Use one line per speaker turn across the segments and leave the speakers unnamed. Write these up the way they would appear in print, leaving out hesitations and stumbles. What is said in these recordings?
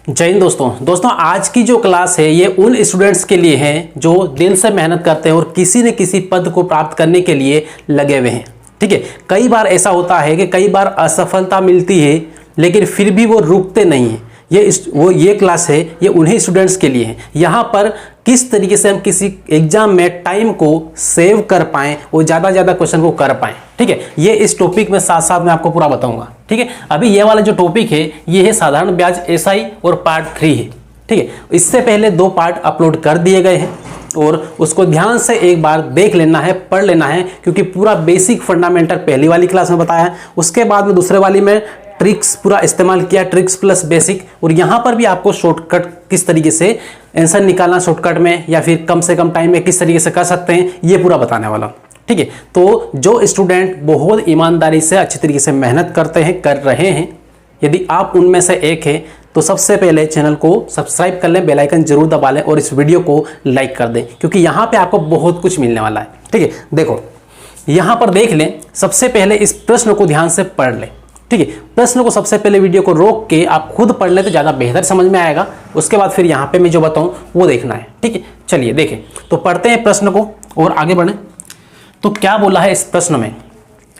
जय हिंद दोस्तों आज की जो क्लास है ये उन स्टूडेंट्स के लिए है जो दिल से मेहनत करते हैं और किसी न किसी पद को प्राप्त करने के लिए लगे हुए हैं। ठीक है, कई बार ऐसा होता है कि कई बार असफलता मिलती है लेकिन फिर भी वो रुकते नहीं हैं। ये क्लास है ये उन्हीं स्टूडेंट्स के लिए है। यहाँ पर किस तरीके से हम किसी एग्जाम में टाइम को सेव कर पाएं और ज़्यादा क्वेश्चन को कर पाएं। ठीक है, ये इस टॉपिक में साथ साथ मैं आपको पूरा बताऊंगा। ठीक है, अभी ये वाला जो टॉपिक है ये है साधारण ब्याज एसआई और पार्ट 3 है। ठीक है, इससे पहले 2 पार्ट अपलोड कर दिए गए हैं और उसको ध्यान से एक बार देख लेना है, पढ़ लेना है, क्योंकि पूरा बेसिक फंडामेंटल पहली वाली क्लास में बताया, उसके बाद में दूसरे वाली में ट्रिक्स पूरा इस्तेमाल किया, ट्रिक्स प्लस बेसिक, और यहाँ पर भी आपको शॉर्टकट किस तरीके से आंसर निकालना शॉर्टकट में या फिर कम से कम टाइम में किस तरीके से कर सकते हैं ये पूरा बताने वाला। ठीक है, तो जो स्टूडेंट बहुत ईमानदारी से अच्छी तरीके से मेहनत करते हैं, कर रहे हैं, यदि आप उनमें से एक हैं तो सबसे पहले चैनल को सब्सक्राइब कर लें, बेल आइकन जरूर दबा लें और इस वीडियो को लाइक कर दें, क्योंकि यहाँ पे आपको बहुत कुछ मिलने वाला है। ठीक है, देखो यहाँ पर देख लें, सबसे पहले इस प्रश्न को ध्यान से पढ़ लें। ठीक है, प्रश्न को सबसे पहले वीडियो को रोक के आप खुद पढ़ लें तो ज़्यादा बेहतर समझ में आएगा। उसके बाद फिर यहाँ पे मैं जो बताऊँ वो देखना है। ठीक है, चलिए देखें, तो पढ़ते हैं प्रश्न को और आगे बढ़ें। तो क्या बोला है इस प्रश्न में?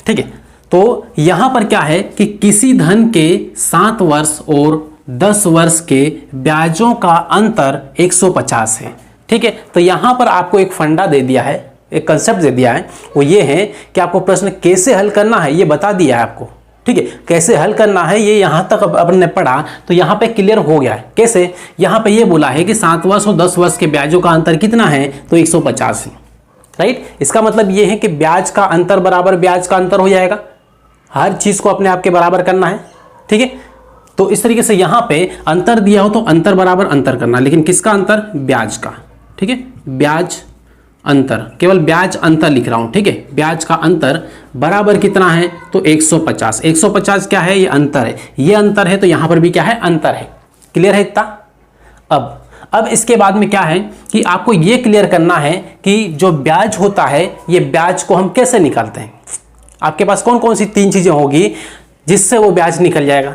ठीक है, तो यहाँ पर क्या है कि किसी धन के 7 वर्ष और 10 वर्ष के ब्याजों का अंतर 150 है। ठीक है, तो यहाँ पर आपको एक फंडा दे दिया है, एक कंसेप्ट दे दिया है, वो ये है कि आपको प्रश्न कैसे हल करना है ये बता दिया है आपको। ठीक है, कैसे हल करना है ये यहाँ तक अपन ने पढ़ा तो यहाँ पे क्लियर हो गया है। कैसे? यहाँ पे ये बोला है कि 7 वर्ष और 10 वर्ष के ब्याजों का अंतर कितना है, तो 150 है। राइट, इसका मतलब ये है कि ब्याज का अंतर बराबर ब्याज का अंतर हो जाएगा। हर चीज को अपने आप के बराबर करना है। ठीक है, तो इस तरीके से यहाँ पे अंतर दिया हो तो अंतर बराबर अंतर करना, लेकिन किसका अंतर? ब्याज का। ठीक है, ब्याज अंतर, केवल ब्याज अंतर लिख रहा हूं। ठीक है, ब्याज का अंतर बराबर कितना है, तो 150। 150 क्या है? ये अंतर है, ये अंतर है, तो यहां पर भी क्या है? अंतर है। क्लियर है इतना? अब इसके बाद में क्या है कि आपको ये क्लियर करना है कि जो ब्याज होता है ये ब्याज को हम कैसे निकालते हैं। आपके पास कौन कौन सी 3 चीजें होगी जिससे वो ब्याज निकल जाएगा?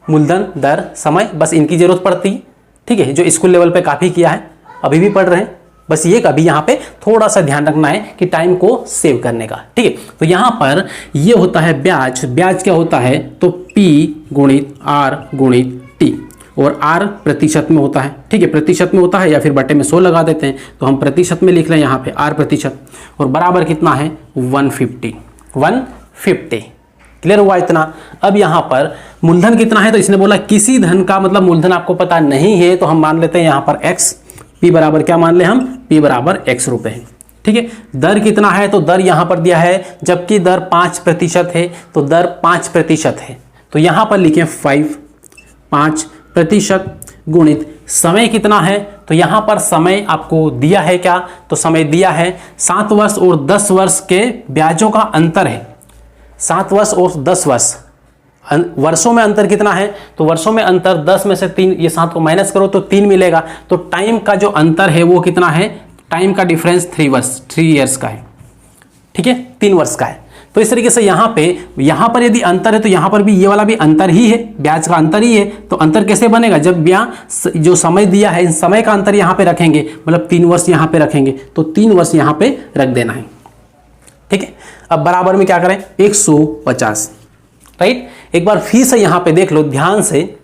मूलधन, दर, समय, बस इनकी जरूरत पड़ती है। ठीक है, जो स्कूल लेवल पे काफी किया है, अभी भी पढ़ रहे हैं, बस ये कभी यहाँ पे थोड़ा सा ध्यान रखना है कि टाइम को सेव करने का। ठीक है, तो यहाँ पर ये होता है ब्याज। ब्याज क्या होता है, तो P गुणित R गुणित T, और R प्रतिशत में होता है। ठीक है, प्रतिशत में होता है या फिर बटे में 100 लगा देते हैं, तो हम प्रतिशत में लिख रहे हैं यहाँ पे R प्रतिशत, और बराबर कितना है? 150। क्लियर हुआ इतना? अब यहाँ पर मूलधन कितना है, तो इसने बोला किसी धन का, मतलब मूलधन आपको पता नहीं है तो हम मान लेते हैं यहाँ पर X, P बराबर क्या मान ले हम? P बराबर X रुपए है। ठीक है, दर कितना है, तो दर यहाँ पर दिया है, जबकि दर 5% है, तो दर 5% है, तो यहाँ पर लिखें 5% गुणित समय कितना है, तो यहाँ पर समय आपको दिया है क्या, तो समय दिया है 7 वर्ष और 10 वर्ष के ब्याजों का अंतर है। 7 वर्ष और 10 वर्ष, वर्षों में अंतर कितना है, तो वर्षों में अंतर 10 में से 3, ये 7 को माइनस करो तो 3 मिलेगा, तो टाइम का जो अंतर है वो कितना है, टाइम का डिफरेंस 3 ईयर्स का है। ठीक है, 3 वर्ष का है। तो इस तरीके से यहाँ पर यदि अंतर है तो यहाँ पर भी ये वाला भी अंतर ही है, ब्याज का अंतर ही है। तो अंतर कैसे बनेगा, जब ब्याज जो समय दिया है इन समय का अंतर यहाँ पे रखेंगे, मतलब 3 वर्ष यहाँ पे रखेंगे, तो 3 वर्ष यहाँ पे रख देना है। ठीक है, अब बराबर में क्या करें, 150। राइट, एक बार फिर से यहाँ पे देख लो ध्यान से।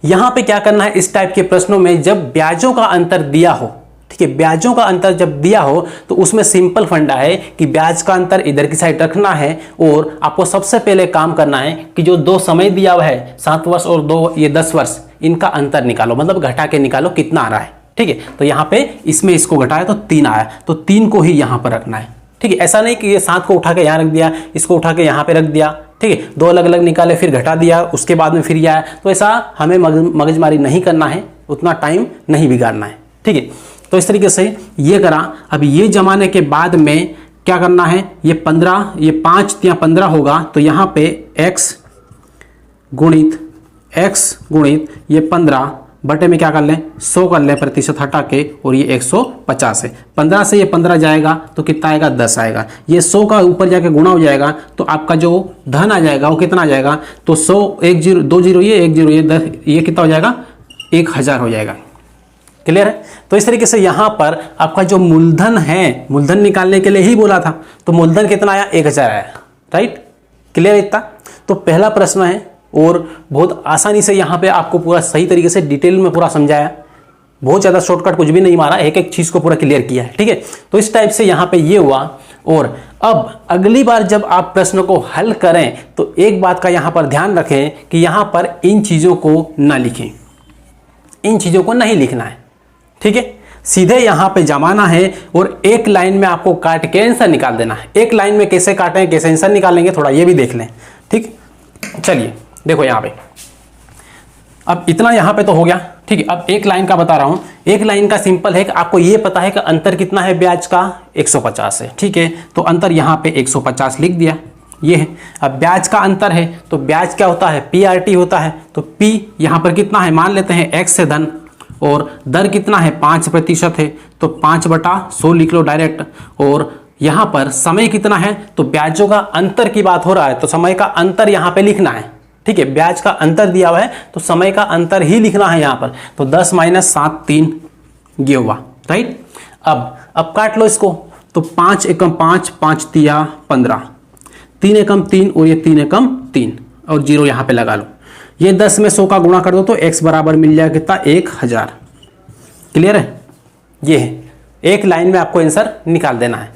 यहाँ पे क्या करना है, इस टाइप के प्रश्नों में जब ब्याजों का अंतर दिया हो, ठीक है, ब्याजों का अंतर जब दिया हो तो उसमें सिंपल फंडा है कि ब्याज का अंतर इधर की साइड रखना है, और आपको सबसे पहले काम करना है कि जो 2 समय दिया हुआ है 7 वर्ष और 2 ये 10 वर्ष, इनका अंतर निकालो, मतलब घटा के निकालो कितना आ रहा है। ठीक है, तो यहाँ पे इसमें इसको घटाया तो 3 आया, तो 3 को ही यहाँ पर रखना है। ठीक है, ऐसा नहीं कि ये 7 को उठा के यहाँ रख दिया, इसको उठा के यहाँ पे रख दिया। ठीक है, 2 अलग अलग निकाले फिर घटा दिया, उसके बाद में फिर ये आया, तो ऐसा हमें मगजमारी नहीं करना है, उतना टाइम नहीं बिगाड़ना है। ठीक है, तो इस तरीके से ये करा। अब ये जमाने के बाद में क्या करना है, ये 15, ये 5 या 15 होगा, तो यहाँ पे x गुणित ये 15 बटे में क्या कर लें, 100 कर लें, प्रतिशत हटा के, और ये 150 है। 15 से ये 15 जाएगा तो कितना आएगा, 10 आएगा। ये 100 का ऊपर जाके गुणा हो जाएगा, तो आपका जो धन आ जाएगा वो कितना आ जाएगा, तो 100, 1 0, 2 0 ये 1 0 ये 10, ये कितना हो जाएगा, 1000 हो जाएगा। क्लियर है? तो इस तरीके से यहाँ पर आपका जो मूलधन है, मूलधन निकालने के लिए ही बोला था, तो मूलधन कितना आया? 1000 आया। राइट, क्लियर इतना? तो पहला प्रश्न है और बहुत आसानी से यहाँ पे आपको पूरा सही तरीके से डिटेल में पूरा समझाया, बहुत ज़्यादा शॉर्टकट कुछ भी नहीं मारा, एक एक चीज़ को पूरा क्लियर किया है। ठीक है, तो इस टाइप से यहाँ पे ये हुआ। और अब अगली बार जब आप प्रश्न को हल करें तो एक बात का यहाँ पर ध्यान रखें कि यहाँ पर इन चीज़ों को ना लिखें, इन चीज़ों को नहीं लिखना है। ठीक है, सीधे यहाँ पे जमाना है और एक लाइन में आपको काट के आंसर निकाल देना है। एक लाइन में कैसे काटें, कैसे आंसर निकालेंगे, थोड़ा ये भी देख लें। ठीक, चलिए देखो यहाँ पे, अब इतना यहाँ पे तो हो गया। ठीक है, अब एक लाइन का बता रहा हूँ। एक लाइन का सिंपल है कि आपको ये पता है कि अंतर कितना है ब्याज का? 150 है। ठीक है, तो अंतर यहाँ पे 150 लिख दिया, ये है। अब ब्याज का अंतर है तो ब्याज क्या होता है? PRT होता है। तो P यहाँ पर कितना है? मान लेते हैं X से धन, और दर कितना है? 5% है, तो 5/100 लिख लो डायरेक्ट। और यहाँ पर समय कितना है? तो ब्याजों का अंतर की बात हो रहा है तो समय का अंतर यहाँ पे लिखना है। ठीक है, ब्याज का अंतर दिया हुआ है तो समय का अंतर ही लिखना है यहाँ पर। तो 10 - 7 3 ये हुआ। राइट, अब काट लो इसको। तो 5 एकम 5, 5 तिया 15, 3 एकम 3 और ये 3 एकम 3 और 0 यहाँ पे लगा लो। ये 10 में 100 का गुणा कर दो तो x बराबर मिल जाएगा कितना? 1000। क्लियर है? ये है, एक लाइन में आपको आंसर निकाल देना है।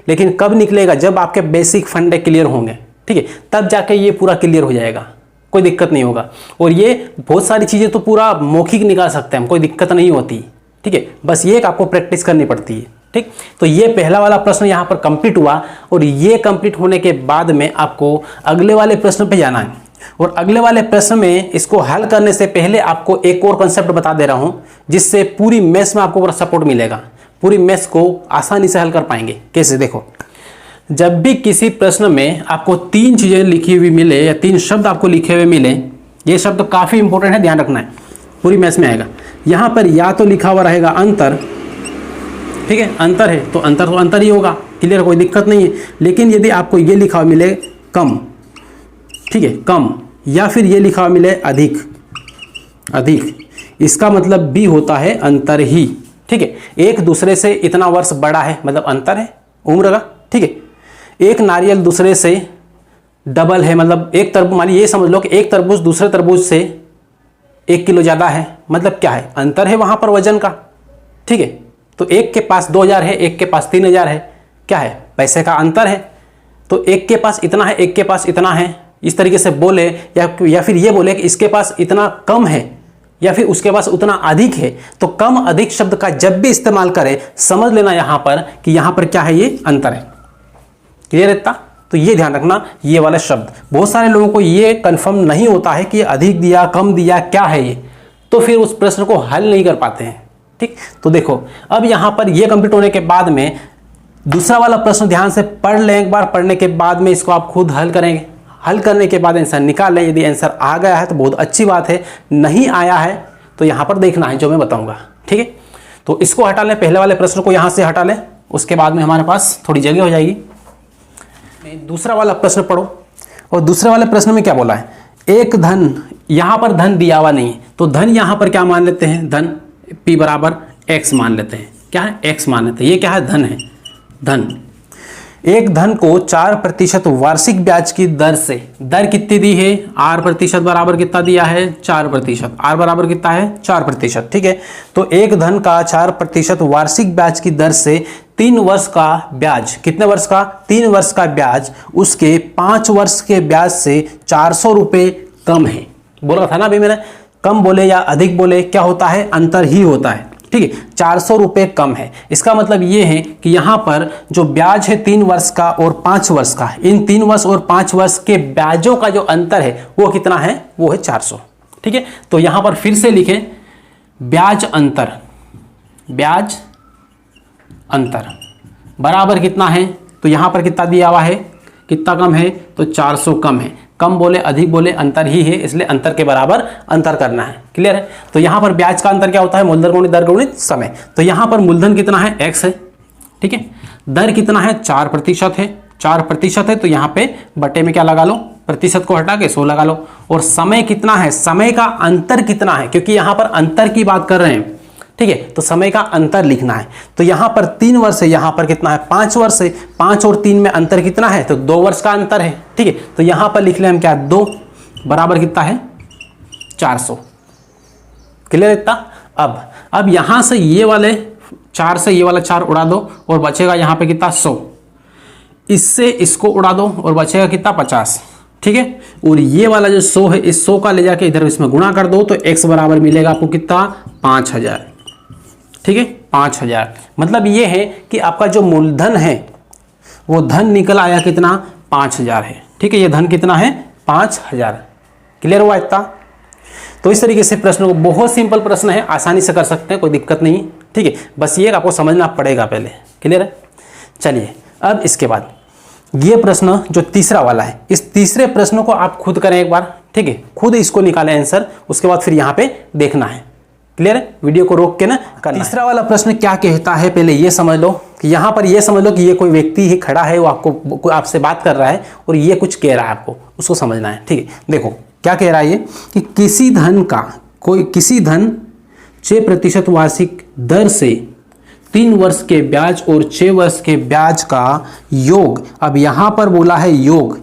लेकिन कब निकलेगा? जब आपके बेसिक फंडे क्लियर होंगे। ठीक है, तब जाके ये पूरा क्लियर हो जाएगा, कोई दिक्कत नहीं होगा। और ये बहुत सारी चीज़ें तो पूरा मौखिक निकाल सकते हैं हम, कोई दिक्कत नहीं होती। ठीक है, बस ये एक आपको प्रैक्टिस करनी पड़ती है। ठीक, तो ये पहला वाला प्रश्न यहाँ पर कंप्लीट हुआ। और ये कंप्लीट होने के बाद में आपको अगले वाले प्रश्न पे जाना है। और अगले वाले प्रश्न में इसको हल करने से पहले आपको एक और कॉन्सेप्ट बता दे रहा हूं, जिससे पूरी मैथ्स में आपको पूरा सपोर्ट मिलेगा, पूरी मैथ्स को आसानी से हल कर पाएंगे। कैसे? देखो, जब भी किसी प्रश्न में आपको 3 चीजें लिखी हुई मिले या 3 शब्द आपको लिखे हुए मिले, ये शब्द काफी इंपॉर्टेंट है, ध्यान रखना है, पूरी मैथ्स में आएगा। यहां पर या तो लिखा हुआ रहेगा अंतर। ठीक है, अंतर है तो अंतर ही होगा, क्लियर, कोई दिक्कत नहीं है। लेकिन यदि आपको ये लिखा हुआ मिले कम, ठीक है, कम, या फिर ये लिखा हुआ मिले अधिक, इसका मतलब भी होता है अंतर ही। ठीक है, एक दूसरे से इतना वर्ष बड़ा है मतलब अंतर है उम्र का। ठीक है, एक नारियल दूसरे से डबल है, मतलब एक तरबूज, मान ये समझ लो कि एक तरबूज दूसरे तरबूज से 1 किलो ज़्यादा है, मतलब क्या है? अंतर है वहाँ पर वजन का। ठीक है, तो एक के पास 2000 है, एक के पास 3000 है, क्या है? पैसे का अंतर है। तो एक के पास इतना है, एक के पास इतना है, इस तरीके से बोले, या फिर ये बोले कि इसके पास इतना कम है या फिर उसके पास उतना अधिक है। तो कम अधिक शब्द का जब भी इस्तेमाल करें, समझ लेना यहाँ पर कि यहाँ पर क्या है? ये अंतर है। क्लियर है इतना? तो ये ध्यान रखना, ये वाला शब्द बहुत सारे लोगों को ये कंफर्म नहीं होता है कि ये अधिक दिया, कम दिया, क्या है ये, तो फिर उस प्रश्न को हल नहीं कर पाते हैं। ठीक, तो देखो अब यहाँ पर ये कंप्लीट होने के बाद में दूसरा वाला प्रश्न ध्यान से पढ़ लें एक बार। पढ़ने के बाद में इसको आप खुद हल करेंगे। हल करने के बाद आंसर निकाल लें। यदि आंसर आ गया है तो बहुत अच्छी बात है, नहीं आया है तो यहाँ पर देखना है जो मैं बताऊँगा। ठीक है, तो इसको हटा लें, पहले वाले प्रश्न को यहाँ से हटा लें, उसके बाद में हमारे पास थोड़ी जगह हो जाएगी। दूसरा वाला प्रश्न पढ़ो, और दूसरे वाले प्रश्न में क्या बोला है? एक धन, यहाँ पर धन दिया हुआ नहीं, तो धन यहाँ पर क्या मान लेते हैं? धन P बराबर X मान लेते हैं। क्या है? X मान लेते हैं। ये क्या है? धन है। धन, एक धन को 4% वार्षिक ब्याज की दर से, दर कितनी दी है? R% बराबर कितना दिया है? 4%। R बराबर कितना है? 4%। ठीक है, तो एक धन का 4% वार्षिक ब्याज की दर से 3 वर्ष का ब्याज, कितने वर्ष का? 3 वर्ष का ब्याज उसके 5 वर्ष के ब्याज से 400 रुपये कम है। बोला था ना अभी मैंने, कम बोले या अधिक बोले क्या होता है? अंतर ही होता है। ठीक है, 400 रुपये कम है। इसका मतलब ये है कि यहाँ पर जो ब्याज है 3 वर्ष का और 5 वर्ष का, इन 3 वर्ष और 5 वर्ष के ब्याजों का जो अंतर है वो कितना है? वो है 400। ठीक है, तो यहाँ पर फिर से लिखें ब्याज अंतर, ब्याज अंतर बराबर कितना है? तो यहाँ पर कितना दिया हुआ है? कितना कम है? तो 400 कम है। कम बोले अधिक बोले अंतर ही है, इसलिए अंतर के बराबर अंतर करना है। क्लियर है? तो यहाँ पर ब्याज का अंतर क्या होता है? मूलधन गुणित दर गुणित समय। तो यहाँ पर मूलधन कितना है? X है। ठीक है, दर कितना है? 4% है। 4% है तो यहाँ पे बटे में क्या लगा लो? प्रतिशत को हटा के 100 लगा लो। और समय कितना है, समय का अंतर कितना है, क्योंकि यहाँ पर अंतर की बात कर रहे हैं, ठीक है, तो समय का अंतर लिखना है। तो यहाँ पर 3 वर्ष है, यहाँ पर कितना है 5 वर्ष है, 5 और 3 में अंतर कितना है, तो 2 वर्ष का अंतर है, ठीक है। तो यहाँ पर लिख लें हम क्या, 2 बराबर कितना है 400। क्लियर इतना। अब यहाँ से ये वाले 4 से ये वाला 4 उड़ा दो और बचेगा यहाँ पे कितना 100, इससे इसको उड़ा दो और बचेगा कितना 50, ठीक है। और ये वाला जो 100 है, इस 100 का ले जाके इधर इसमें गुणा कर दो तो x बराबर मिलेगा आपको कितना 5000, ठीक है 5000। मतलब ये है कि आपका जो मूलधन है वो धन निकल आया कितना 5000 है, ठीक है। ये धन कितना है 5000। क्लियर हुआ इतना। तो इस तरीके से प्रश्न को, बहुत सिंपल प्रश्न है, आसानी से कर सकते हैं, कोई दिक्कत नहीं, ठीक है। बस ये आपको समझना पड़ेगा पहले। क्लियर है। चलिए अब इसके बाद ये प्रश्न जो तीसरा वाला है, इस तीसरे प्रश्न को आप खुद करें एक बार, ठीक है, खुद इसको निकालें आंसर, उसके बाद फिर यहाँ पे देखना है। क्लियर है। वीडियो को रोक के ना करना। तीसरा वाला प्रश्न क्या कहता है पहले ये समझ लो, कि यहाँ पर ये समझ लो कि ये कोई व्यक्ति ही खड़ा है, वो आपको आपसे बात कर रहा है और ये कुछ कह रहा है, आपको उसको समझना है, ठीक है। देखो क्या कह रहा है ये, कि किसी धन 6% वार्षिक दर से 3 वर्ष के ब्याज और 6 वर्ष के ब्याज का योग। अब यहाँ पर बोला है योग,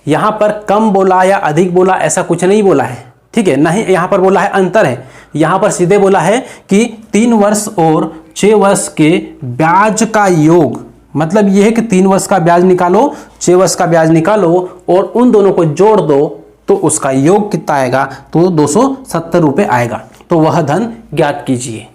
यहाँ पर कम बोला या अधिक बोला ऐसा कुछ नहीं बोला है, ठीक है। नहीं यहाँ पर बोला है अंतर है, यहाँ पर सीधे बोला है कि 3 वर्ष और 6 वर्ष के ब्याज का योग। मतलब ये है कि 3 वर्ष का ब्याज निकालो, 6 वर्ष का ब्याज निकालो और उन दोनों को जोड़ दो तो उसका योग कितना आएगा, तो 270 रुपये आएगा। तो वह धन ज्ञात कीजिए।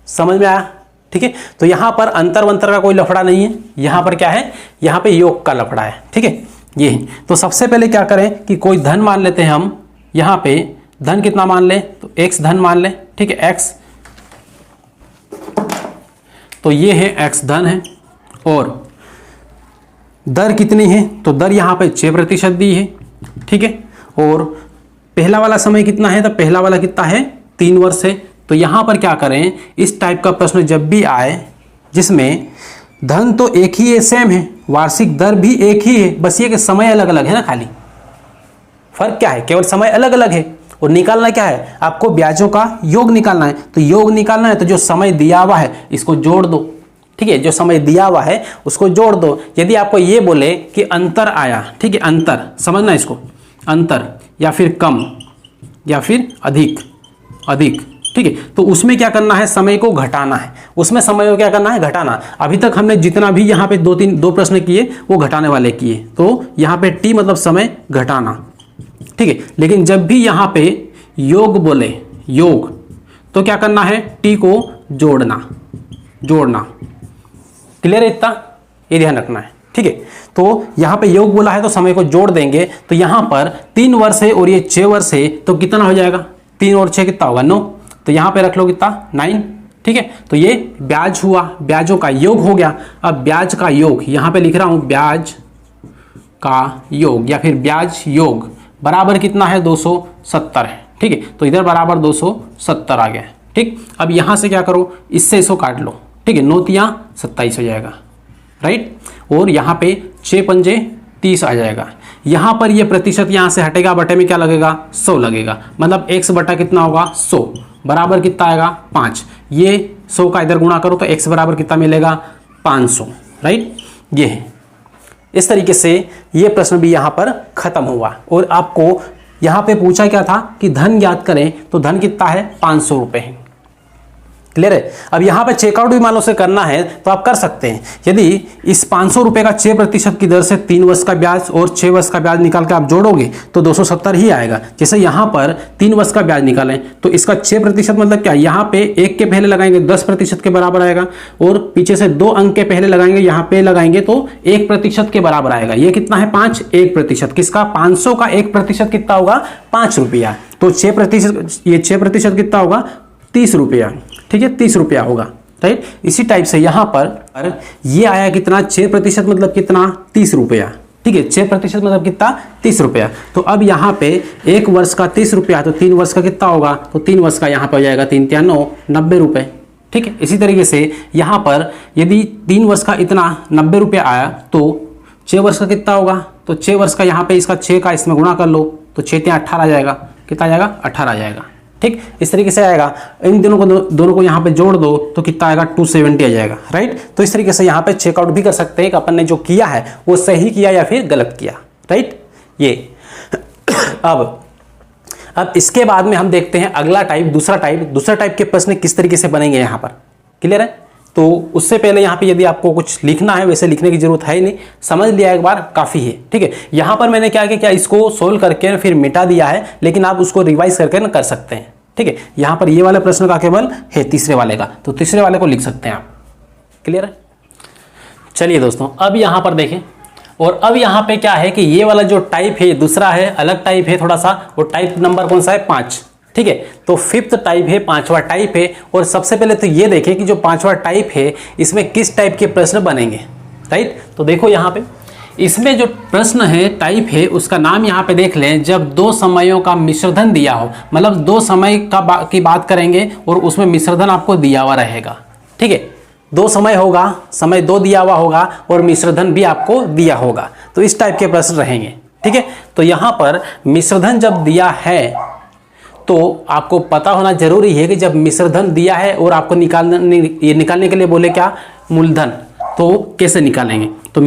समझ में आया, ठीक है। तो यहाँ पर अंतर वंतर का कोई लफड़ा नहीं है, यहाँ पर क्या है, यहाँ पे योग का लफड़ा है, ठीक है। ये तो सबसे पहले क्या करें कि कोई धन मान लेते हैं हम, यहाँ पे धन कितना मान लें, तो x धन मान लें, ठीक है x। तो ये है x धन है और दर कितनी है, तो दर यहाँ पे 6% दी है, ठीक है। और पहला वाला समय कितना है, तो पहला वाला कितना है 3 वर्ष है। तो यहाँ पर क्या करें, इस टाइप का प्रश्न जब भी आए जिसमें धन तो एक ही है, सेम है, वार्षिक दर भी एक ही है, बस ये कि समय अलग अलग है ना, खाली फर्क क्या है, केवल समय अलग अलग है। और निकालना क्या है, आपको ब्याजों का योग निकालना है। तो योग निकालना है तो जो समय दिया हुआ है इसको जोड़ दो, ठीक है, जो समय दिया हुआ है उसको जोड़ दो। यदि आपको ये बोले कि अंतर आया, ठीक है, अंतर समझना इसको, अंतर या फिर कम या फिर अधिक, ठीक है, तो उसमें क्या करना है, समय को घटाना है। उसमें समय को क्या करना है, घटाना। अभी तक हमने जितना भी यहाँ पे दो प्रश्न किए वो घटाने वाले किए, तो यहाँ पे टी मतलब समय घटाना, ठीक है। लेकिन जब भी यहाँ पे योग बोले, योग, तो क्या करना है, टी को जोड़ना। क्लियर है इतना, ये ध्यान रखना है, ठीक है। तो यहाँ पे योग बोला है तो समय को जोड़ देंगे। तो यहाँ पर 3 वर्ष है और ये 6 वर्ष है, तो कितना हो जाएगा, 3 और 6 कितना होगा 9। तो यहाँ पे रख लो कितना 9, ठीक है। तो ये ब्याज हुआ, ब्याजों का योग हो गया। अब ब्याज का योग यहाँ पे लिख रहा हूँ, ब्याज का योग या फिर ब्याज योग बराबर कितना है 270 है, ठीक है। तो इधर बराबर 270 आ गया, ठीक। अब यहाँ से क्या करो, इससे इसको काट लो, ठीक है, 9 तिया 27 हो जाएगा, राइट। और यहाँ पे 6 पंजे 30 आ जाएगा। यहाँ पर ये प्रतिशत यहाँ से हटेगा, बटे में क्या लगेगा 100 लगेगा। मतलब x बटा कितना होगा 100 बराबर कितना आएगा 5। ये 100 का इधर गुणा करो तो x बराबर कितना मिलेगा 500, राइट। ये है, इस तरीके से ये प्रश्न भी यहाँ पर खत्म हुआ। और आपको यहाँ पे पूछा क्या था कि धन ज्ञात करें, तो धन कितना है 500 रुपये है। क्लियर है। अब यहाँ पे चेकआउट भी मान लो से करना है तो आप कर सकते हैं। यदि इस 500 रुपये का 6% की दर से 3 वर्ष का ब्याज और 6 वर्ष का ब्याज निकाल के आप जोड़ोगे तो 270 ही आएगा। जैसे यहाँ पर 3 वर्ष का ब्याज निकालें तो इसका 6% मतलब क्या, यहाँ पे 1 के पहले लगाएंगे 10% के बराबर आएगा, और पीछे से 2 अंक के पहले लगाएंगे, यहाँ पे लगाएंगे तो 1% के बराबर आएगा। ये कितना है 5, 1%। किसका 500 का 1% कितना होगा 5 रुपया। तो 6%, ये 6% कितना होगा 30 रुपया, ठीक है, 30 रुपया होगा, राइट। इसी टाइप से यहाँ पर ये आया कितना 6% मतलब कितना 30 रुपया, ठीक है। 6% मतलब कितना 30 रुपया। तो अब यहाँ पे 1 वर्ष का 30 रुपया, तो 3 वर्ष का कितना होगा, तो 3 वर्ष का यहाँ पर हो जाएगा 3 × 9 90 रुपये, ठीक है। इसी तरीके से यहाँ पर यदि 3 वर्ष का इतना 90 रुपया आया तो 6 वर्ष का कितना होगा, तो 6 वर्ष का यहाँ पे इसका 6 का इसमें गुणा कर लो तो 6 × 18 आ जाएगा, कितना आ जाएगा 18 आ जाएगा। ठीक, इस तरीके से आएगा। इन दोनों को यहाँ पे जोड़ दो तो कितना आएगा 270 आ जाएगा, राइट। तो इस तरीके से यहाँ पे चेकआउट भी कर सकते हैं कि अपन ने जो किया है वो सही किया या फिर गलत किया, राइट। ये अब इसके बाद में हम देखते हैं अगला टाइप, दूसरा टाइप के प्रश्न किस तरीके से बनेंगे यहाँ पर, क्लियर है। तो उससे पहले यहाँ पे यदि आपको कुछ लिखना है, वैसे लिखने की जरूरत है ही नहीं, समझ लिया एक बार काफ़ी है, ठीक है। यहाँ पर मैंने क्या किया, इसको सोल्व करके फिर मिटा दिया है, लेकिन आप उसको रिवाइज करके ना कर सकते हैं, ठीक है। यहाँ पर ये वाले प्रश्न का केवल है तीसरे वाले का, तो तीसरे वाले को लिख सकते हैं आप, क्लियर है। चलिए दोस्तों, अब यहाँ पर देखें, और अब यहाँ पे क्या है कि ये वाला जो टाइप है दूसरा है, अलग टाइप है थोड़ा सा, वो टाइप नंबर कौन सा है 5, ठीक है। तो 5th टाइप है, 5वां टाइप है। और सबसे पहले तो ये देखें कि जो 5वां टाइप है इसमें किस टाइप के प्रश्न बनेंगे, राइट। तो देखो यहाँ पे इसमें जो प्रश्न है टाइप है उसका नाम यहाँ पे देख लें, जब 2 समयों का मिश्रधन दिया हो, मतलब 2 समय की बात करेंगे और उसमें मिश्रधन आपको दिया हुआ रहेगा, ठीक है। 2 समय होगा, समय 2 दिया हुआ होगा और मिश्रधन भी आपको दिया होगा, तो इस टाइप के प्रश्न रहेंगे, ठीक है। तो यहाँ पर मिश्रधन जब दिया है तो आपको पता होना जरूरी है कि जब मिश्रधन दिया है और आपको निकालने के लिए बोले क्या, मूलधन, तो कैसे निकालेंगे। तो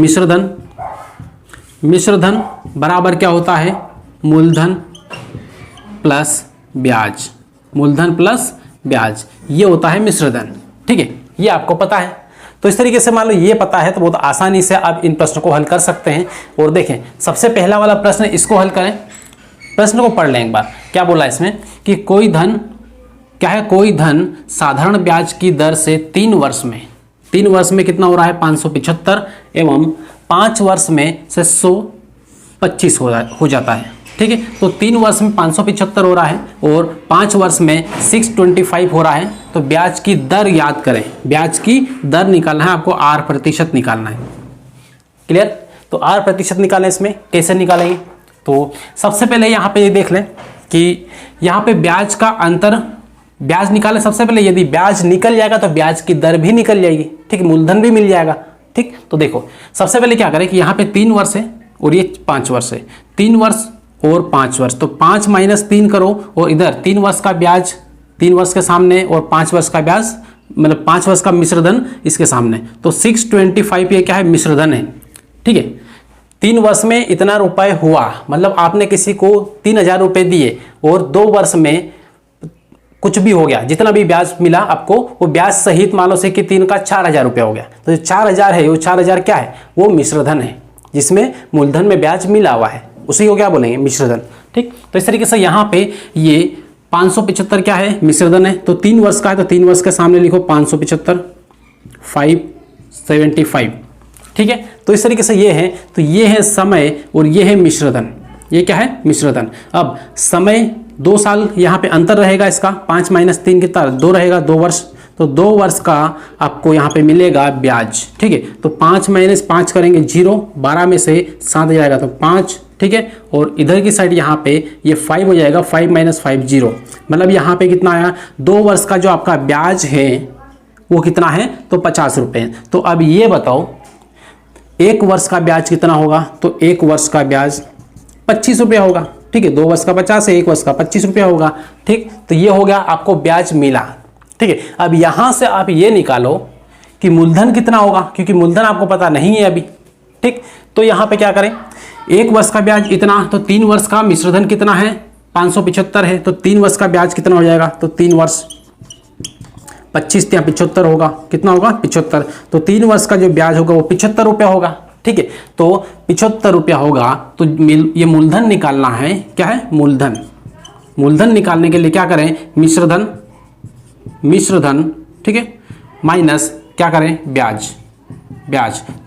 मिश्रधन बराबर क्या होता है, मूलधन प्लस ब्याज, मूलधन प्लस ब्याज, ये होता है मिश्रधन, ठीक है। ये आपको पता है। तो इस तरीके से मान लो ये पता है तो बहुत आसानी से आप इन प्रश्नों को हल कर सकते हैं। और देखें सबसे पहला वाला प्रश्न, इसको हल करें, प्रश्न को पढ़ लें एक बार। क्या बोला इसमें कि कोई धन, क्या है, कोई धन साधारण ब्याज की दर से 3 वर्ष में कितना हो रहा है 575 एवं 5 वर्ष में 625 हो जाता है, ठीक है। तो 3 वर्ष में 575 हो रहा है और 5 वर्ष में 625 हो रहा है। तो ब्याज की दर याद करें, ब्याज की दर निकालना है आपको, R% निकालना है, क्लियर। तो R% निकालें, इसमें कैसे निकालेंगे। तो सबसे पहले यहाँ पे ये देख लें कि यहाँ पे ब्याज का अंतर, ब्याज निकालें सबसे पहले। यदि ब्याज निकल जाएगा तो ब्याज की दर भी निकल जाएगी, ठीक, मूलधन भी मिल जाएगा, ठीक। तो देखो सबसे पहले क्या करें कि यहाँ पे 3 वर्ष है और ये 5 वर्ष है, 3 वर्ष और 5 वर्ष, तो 5 - 3 करो और इधर 3 वर्ष का ब्याज 3 वर्ष के सामने और 5 वर्ष का ब्याज, मतलब 5 वर्ष का मिश्रधन इसके सामने, तो 625 ये क्या है, मिश्रधन है, ठीक है। 3 वर्ष में इतना रुपए हुआ, मतलब आपने किसी को 3000 रुपये दिए और 2 वर्ष में कुछ भी हो गया, जितना भी ब्याज मिला आपको वो ब्याज सहित मान लो से कि 3 का 4000 रुपया हो गया। तो जो 4000 है वो 4000 क्या है, वो मिश्रधन है, जिसमें मूलधन में ब्याज मिला हुआ है, उसी को क्या बोलेंगे, मिश्रधन, ठीक। तो इस तरीके से यहाँ पे ये 575 क्या है, मिश्रधन है। तो 3 वर्ष का है तो 3 वर्ष के सामने लिखो 575, 575, ठीक है। तो इस तरीके से ये है, तो ये है समय और ये है मिश्रधन, ये क्या है, मिश्रधन। अब समय 2 साल यहाँ पे अंतर रहेगा इसका, 5 - 3 कितना 2 रहेगा, 2 वर्ष, तो 2 वर्ष का आपको यहाँ पे मिलेगा ब्याज, ठीक है। तो 5 - 5 करेंगे 0, 12 में से 7 जाएगा तो 5, ठीक है। और इधर की साइड यहाँ पे ये 5 हो जाएगा, 5 - 5 0, मतलब यहाँ पे कितना आया, 2 वर्ष का जो आपका ब्याज है वो कितना है, तो 50 रुपये। तो अब ये बताओ 1 वर्ष का ब्याज कितना होगा, तो 1 वर्ष का ब्याज 25 रुपया होगा, ठीक है। 2 वर्ष का 50 है, 1 वर्ष का 25 रुपया होगा, ठीक। तो ये हो गया आपको ब्याज मिला, ठीक है। अब यहां से आप ये निकालो कि मूलधन कितना होगा, क्योंकि मूलधन आपको पता नहीं है अभी, ठीक। तो यहां पे क्या करें, 1 वर्ष का ब्याज इतना, तो 3 वर्ष का मिश्रधन कितना है 575 है, तो 3 वर्ष का ब्याज कितना हो जाएगा, तो 3 वर्ष 25 या 75 होगा, कितना होगा 75। तो 3 वर्ष का जो ब्याज होगा वो 75 रुपया होगा, ठीक है। तो 75 रुपया होगा। तो ये मूलधन निकालना है, क्या है, मूलधन। मूलधन निकालने के लिए क्या करें, मिश्रधन, ठीक है, माइनस क्या करें, ब्याज।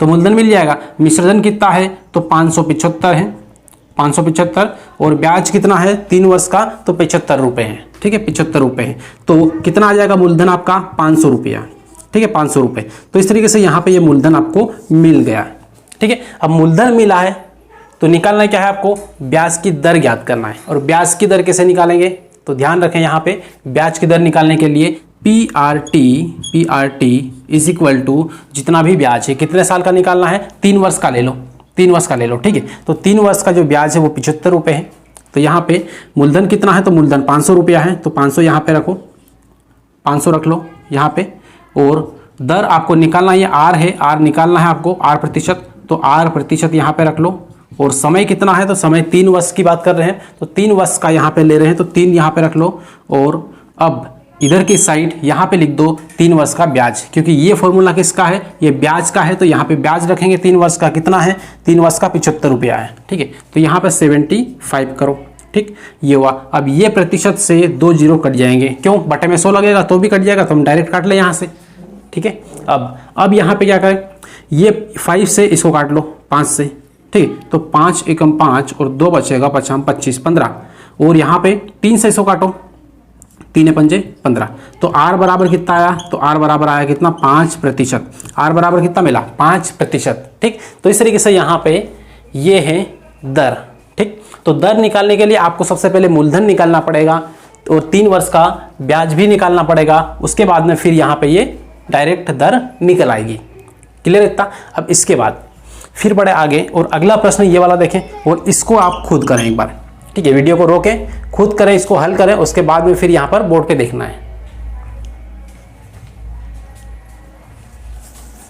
तो मूलधन मिल जाएगा। मिश्रधन कितना है, तो 575 है, 575, और ब्याज कितना है 3 वर्ष का, तो 75 रुपये है, ठीक है, 75 रुपये है। तो कितना आ जाएगा मूलधन आपका 500 रुपया, ठीक है, 500 रुपये। तो इस तरीके से यहाँ पे ये मूलधन आपको मिल गया, ठीक है। अब मूलधन मिला है तो निकालना क्या है आपको, ब्याज की दर ज्ञात करना है। और ब्याज की दर कैसे निकालेंगे, तो ध्यान रखें यहाँ पे ब्याज की दर निकालने के लिए PRT इज इक्वल टू जितना भी ब्याज है, कितने साल का निकालना है, 3 वर्ष का ले लो, 3 वर्ष का ले लो, ठीक है। तो 3 वर्ष का जो ब्याज है वो 75 रुपये है। तो यहाँ पे मूलधन कितना है, तो मूलधन 500 रुपया है, तो 500 यहाँ पे रखो, 500 रख लो यहाँ पे। और दर आपको निकालना, ये आर है, आर निकालना है आपको, आर प्रतिशत, तो आर प्रतिशत यहाँ पे रख लो। और समय कितना है, तो समय 3 वर्ष की बात कर रहे हैं, तो 3 वर्ष का यहाँ पे ले रहे हैं, तो 3 यहाँ पे रख लो। और अब इधर की साइड यहाँ पे लिख दो 3 वर्ष का ब्याज, क्योंकि ये फॉर्मूला किसका है, ये ब्याज का है, तो यहाँ पे ब्याज रखेंगे 3 वर्ष का, कितना है, 3 वर्ष का 75 रुपया है, ठीक है। तो यहाँ पे 75 करो, ठीक, ये हुआ। अब ये प्रतिशत से 2 जीरो कट जाएंगे, क्यों, बटे में 100 लगेगा तो भी कट जाएगा, तो हम डायरेक्ट काट ले यहाँ से, ठीक है। अब यहाँ पे क्या करें, ये 5 से इसको काट लो 5 से, ठीक, तो 5 एकम 5 और 2 बचेगा 5 25 15। और यहाँ पे 3 से इसको काटो, 3 पंजे 15। तो आर बराबर कितना आया, तो आर बराबर आया कितना, 5%। आर बराबर कितना मिला, 5%, ठीक। तो इस तरीके से यहाँ पे ये है दर, ठीक। तो दर निकालने के लिए आपको सबसे पहले मूलधन निकालना पड़ेगा और 3 वर्ष का ब्याज भी निकालना पड़ेगा, उसके बाद में फिर यहाँ पे ये डायरेक्ट दर निकल आएगी। क्लियर इतना। अब इसके बाद फिर बढ़े आगे और अगला प्रश्न ये वाला देखें और इसको आप खुद करें एक बार, ठीक है। वीडियो को रोकें, खुद करें, इसको हल करें, उसके बाद में फिर यहां पर बोर्ड पे देखना है।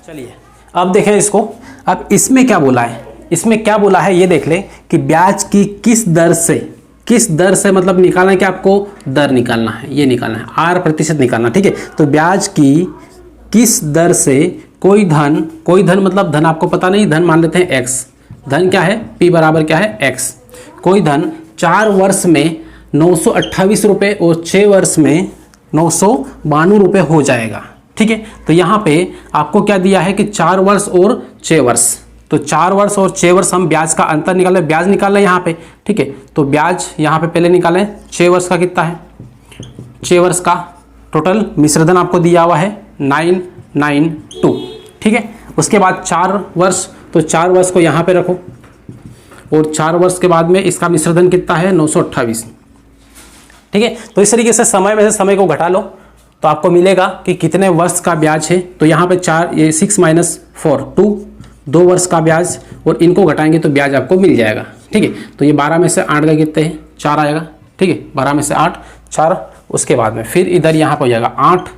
चलिए अब देखें इसको। अब इसमें क्या बोला है, इसमें क्या बोला है ये देख ले कि ब्याज की किस दर से मतलब निकालना है कि आपको दर निकालना है, ये निकालना है, आर प्रतिशत निकालना, ठीक है। तो ब्याज की किस दर से कोई धन मतलब धन आपको पता नहीं, धन मान लेते हैं एक्स, धन क्या है, पी बराबर क्या है एक्स, कोई धन 4 वर्ष में 928 रुपये और 6 वर्ष में 992 रुपये हो जाएगा, ठीक है। तो यहाँ पे आपको क्या दिया है कि 4 वर्ष और 6 वर्ष, तो 4 वर्ष और 6 वर्ष हम ब्याज का अंतर निकाले, ब्याज निकाल लें यहाँ पे, ठीक है। तो ब्याज यहाँ पे पहले निकालें, 6 वर्ष का कितना है, 6 वर्ष का टोटल मिश्रधन आपको दिया हुआ है 992, ठीक है। उसके बाद 4 वर्ष, तो 4 वर्ष को यहाँ पे रखो और 4 वर्ष के बाद में इसका मिश्रधन कितना है 928, ठीक है। तो इस तरीके से समय में से समय को घटा लो तो आपको मिलेगा कि कितने वर्ष का ब्याज है। तो यहाँ पे 4, ये 6 - 4 2 वर्ष का ब्याज, और इनको घटाएंगे तो ब्याज आपको मिल जाएगा, ठीक है। तो ये 12 में से 8 का कितने हैं, 4 आएगा, ठीक है। 12 में से 8 4, उसके बाद में फिर इधर यहाँ पर हो जाएगा 8,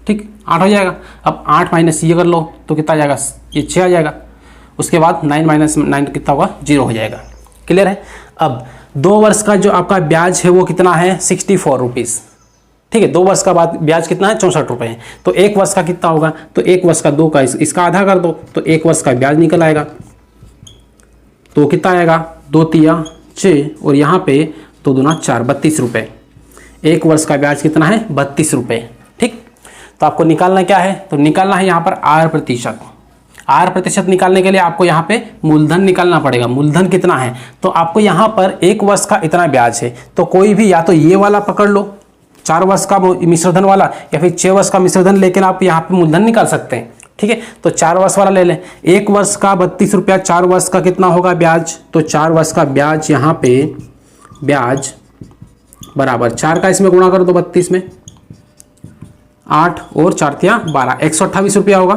ठीक, 8 हो जाएगा। अब 8 माइनस ये कर लो तो कितना आ जाएगा, ये 6 आ जाएगा। उसके बाद 9 - 9 कितना होगा, 0 हो जाएगा। क्लियर है। अब 2 वर्ष का जो आपका ब्याज है वो कितना है 64 रुपीज़, ठीक है। 2 वर्ष का बाद ब्याज कितना है 64 रुपये है। तो 1 वर्ष का कितना होगा, तो 1 वर्ष का 2 का इसका आधा कर दो तो 1 वर्ष का ब्याज निकल आएगा। तो कितना आएगा, 2 तिया 6 और यहाँ पे 2 दूना 4, 32 रुपये। 1 वर्ष का ब्याज कितना है 32 रुपये, ठीक। तो आपको निकालना क्या है, तो निकालना है यहाँ पर आर प्रतिशत। आर प्रतिशत निकालने के लिए आपको यहाँ पे मूलधन निकालना पड़ेगा। मूलधन कितना है, तो आपको यहाँ पर 1 वर्ष का इतना ब्याज है, तो कोई भी या तो ये वाला पकड़ लो 4 वर्ष का मिश्रधन वाला, या फिर 6 वर्ष का मिश्रधन लेकिन आप यहाँ पे मूलधन निकाल सकते हैं, ठीक है। तो 4 वर्ष वाला ले लें। 1 वर्ष का 32 रुपया, 4 वर्ष का कितना होगा ब्याज, तो 4 वर्ष का ब्याज यहाँ पे ब्याज बराबर 4 का इसमें गुणा कर दो 32 में, 8 और 4 तिया 12, 128 रुपया होगा,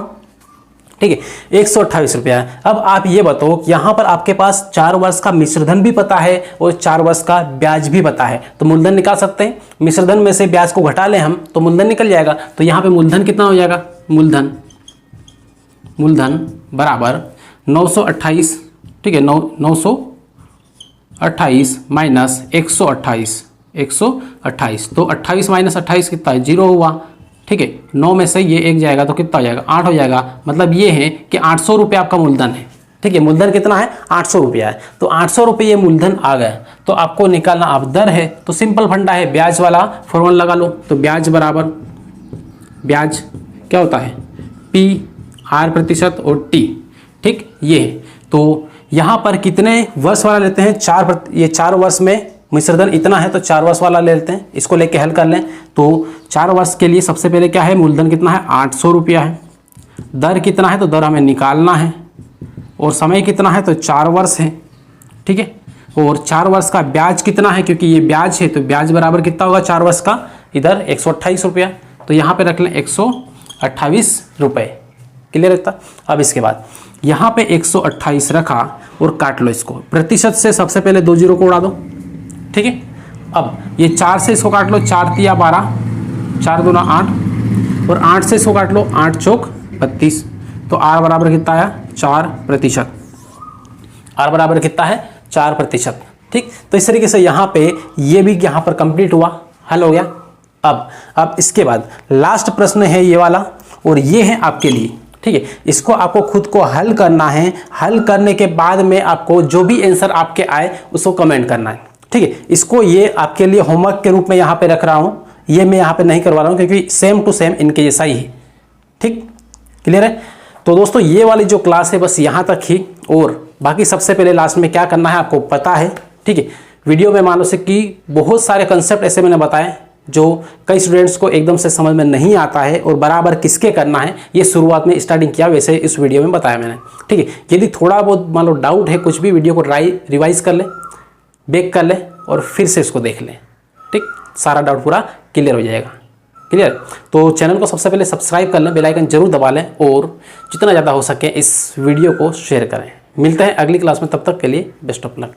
ठीक है। 128 रुपया। अब आप ये बताओ कि यहाँ पर आपके पास 4 वर्ष का मिश्रधन भी पता है और 4 वर्ष का ब्याज भी पता है, तो मूलधन निकाल सकते हैं। मिश्रधन में से ब्याज को घटा लें हम तो मूलधन निकल जाएगा। तो यहाँ पे मूलधन कितना हो जाएगा, मूलधन बराबर 928, ठीक है, 928 माइनस 128, तो 28 माइनस 28 कितना है, 0 हुआ, ठीक है। 9 में से ये 1 जाएगा तो कितना हो जाएगा, 8 हो जाएगा। मतलब ये है कि 800 रुपये आपका मूलधन है, ठीक है। मूलधन कितना है 800 रुपया है, तो 800 रुपये ये मूलधन आ गए। तो आपको निकालना अब दर है, तो सिंपल फंडा है, ब्याज वाला फॉर्मूला लगा लो। तो ब्याज बराबर ब्याज क्या होता है, पी आर प्रतिशत और टी, ठीक। ये तो यहाँ पर कितने वर्ष वाला लेते हैं, 4 वर्ष में मिश्रधन इतना है तो 4 वर्ष वाला ले लेते हैं। इसको लेके हल कर लें तो 4 वर्ष के लिए सबसे पहले क्या है, मूलधन कितना है 800 रुपया है, दर कितना है तो दर हमें निकालना है, और समय कितना है तो 4 वर्ष है, ठीक है। और 4 वर्ष का ब्याज कितना है, क्योंकि ये ब्याज है तो ब्याज बराबर कितना होगा 4 वर्ष का, इधर 128 रुपया, तो यहाँ पे रख लें 128 रुपये। क्लियर रहता। अब इसके बाद यहाँ पे 128 रखा और काट लो इसको। प्रतिशत से सबसे पहले 2 जीरो को उड़ा दो, ठीक है। अब ये 4 से इसको काट लो, 4 तिया 12, 4 दूना 8, और 8 से इसको काट लो, 8 चौक 32। तो आर बराबर कितना आया? 4%। आर बराबर कितना है? 4%, ठीक। तो इस तरीके से यहाँ पे ये भी यहाँ पर कंप्लीट हुआ, हल हो गया। अब इसके बाद लास्ट प्रश्न है ये वाला, और ये है आपके लिए, ठीक है। इसको आपको खुद को हल करना है। हल करने के बाद में आपको जो भी आंसर आपके आए उसको कमेंट करना है, ठीक है। इसको ये आपके लिए होमवर्क के रूप में यहाँ पे रख रहा हूँ, ये मैं यहाँ पे नहीं करवा रहा हूँ क्योंकि सेम टू सेम इनके जैसा ही है, ठीक। क्लियर है? तो दोस्तों ये वाली जो क्लास है बस यहाँ तक ही, और बाकी सबसे पहले लास्ट में क्या करना है आपको पता है, ठीक है। वीडियो में मान लो से कि बहुत सारे कंसेप्ट ऐसे मैंने बताए जो कई स्टूडेंट्स को एकदम से समझ में नहीं आता है, और बराबर किसके करना है ये शुरुआत में स्टार्टिंग किया वैसे इस वीडियो में बताया मैंने, ठीक है। यदि थोड़ा बहुत मान लो डाउट है कुछ भी, वीडियो को रिवाइज कर ले, बैक कर ले और फिर से इसको देख ले, ठीक। सारा डाउट पूरा क्लियर हो जाएगा। क्लियर? तो चैनल को सबसे पहले सब्सक्राइब कर लें, बेल आइकन जरूर दबा लें, और जितना ज़्यादा हो सके इस वीडियो को शेयर करें। मिलते हैं अगली क्लास में, तब तक के लिए बेस्ट ऑफ लक।